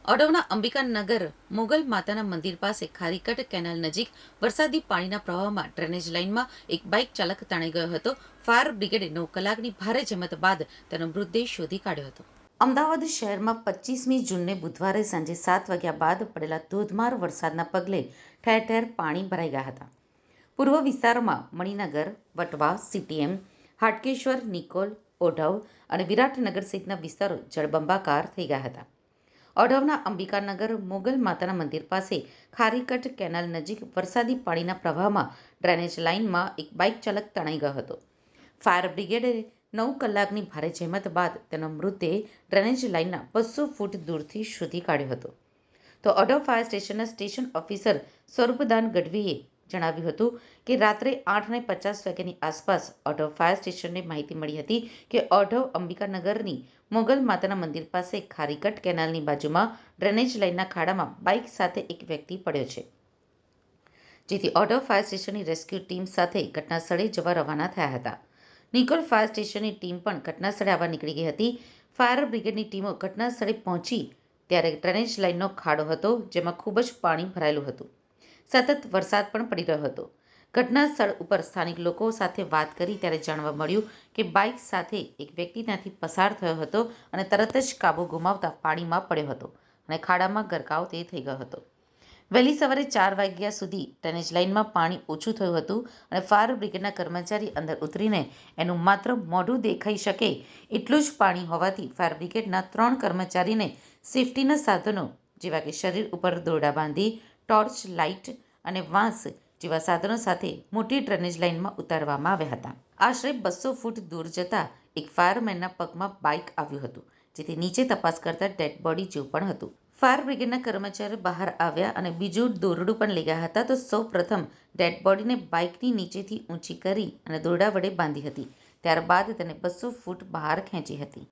ઓઢવના અંબિકાનગર મોગલ માતાના મંદિર પાસે ખારીકટ કેનાલ નજીક વરસાદી પાણીના પ્રવાહમાં ડ્રેનેજ લાઇનમાં એક બાઇક ચાલક તણાઈ ગયો હતો. ફાયર બ્રિગેડે 9 કલાકની ભારે જહેમત બાદ તેનો મૃતદેહ શોધી કાઢ્યો હતો. અમદાવાદ શહેરમાં 25મી જૂનને બુધવારે સાંજે 7 વાગ્યા બાદ પડેલા ધોધમાર વરસાદના પગલે ઠેર ઠેર પાણી ભરાઈ ગયા હતા. પૂર્વ વિસ્તારમાં મણિનગર, વટવા, સીટીએમ, હાટકેશ્વર, નિકોલ, ઓઢવ અને વિરાટનગર સહિતના વિસ્તારો જળબંબાકાર થઈ ગયા હતા. ઓઢવના અંબિકાનગર મોગલ માતાના મંદિર પાસે ખારીકટ કેનાલ નજીક વરસાદી પાણીના પ્રવાહમાં ડ્રેનેજ લાઇનમાં એક બાઇક ચાલક તણાઈ ગયો હતો. ફાયર બ્રિગેડે 9 કલાકની ભારે જહેમત બાદ તેનો મૃતદેહ ડ્રેનેજ લાઇનના 200 ફૂટ દૂરથી શોધી કાઢ્યો હતો. તો ઓઢવ ફાયર સ્ટેશનના સ્ટેશન ઓફિસર સ્વરૂપદાન ગઢવીએ જણાવ્યું હતું કે રાત્રે 8:50 વાગ્યાની આસપાસ ઓઢવ ફાયર સ્ટેશનને માહિતી મળી હતી કે ઓઢવ અંબિકાનગરની મોગલ માતાના મંદિર પાસે ખારીકટ કેનાલની બાજુમાં ડ્રેનેજ લાઇનના ખાડામાં બાઇક સાથે એક વ્યક્તિ પડ્યો છે. જેથી ઓઢવ ફાયર સ્ટેશનની રેસ્ક્યુ ટીમ સાથે ઘટનાસ્થળે જવા રવાના થયા હતા. નિકોલ ફાયર સ્ટેશનની ટીમ પણ ઘટનાસ્થળે આવવા નીકળી ગઈ હતી. ફાયર બ્રિગેડની ટીમો ઘટનાસ્થળે પહોંચી ત્યારે ડ્રેનેજ લાઇનનો ખાડો હતો, જેમાં ખૂબ જ પાણી ભરાયેલું હતું. સતત વરસાદ પણ પડી રહ્યો હતો. ઘટના સ્થળ ઉપર સ્થાનિક લોકો સાથે વાત કરી ત્યારે જાણવા મળ્યું કે બાઇક સાથે એક વ્યક્તિ ત્યાંથી પસાર થયો હતો અને તરત જ કાબુ ગુમાવતા પાણીમાં પડ્યો હતો અને ખાડામાં ગરકાવ તે થઈ ગયો હતો. વહેલી સવારે 4 વાગ્યા સુધી ડ્રેનેજ લાઇનમાં પાણી ઓછું થયું હતું અને ફાયર બ્રિગેડના કર્મચારી અંદર ઉતરીને એનું માત્ર મોઢું દેખાઈ શકે એટલું જ પાણી હોવાથી ફાયર બ્રિગેડના 3 કર્મચારીને સેફટીના સાધનો જેવા કે શરીર ઉપર દોરડા બાંધી, ટોર્ચ લાઇટ અને વાંસ જેવા સાધનો સાથે મોટી ડ્રેનેજ લાઇનમાં ઉતારવામાં આવ્યા હતા. આશરે 200 ફૂટ દૂર જતા એક ફાયરમેનના પગમાં બાઇક આવ્યું હતું, જેથી નીચે તપાસ કરતા ડેડ બોડી જેવું પણ હતું. ફાયર બ્રિગેડના કર્મચારીઓ બહાર આવ્યા અને બીજું દોરડું પણ લઈ ગયા હતા. તો સૌ પ્રથમ ડેડ બોડીને બાઇકની નીચેથી ઊંચી કરી અને દોરડા વડે બાંધી હતી. ત્યારબાદ તેને 200 ફૂટ બહાર ખેંચી હતી.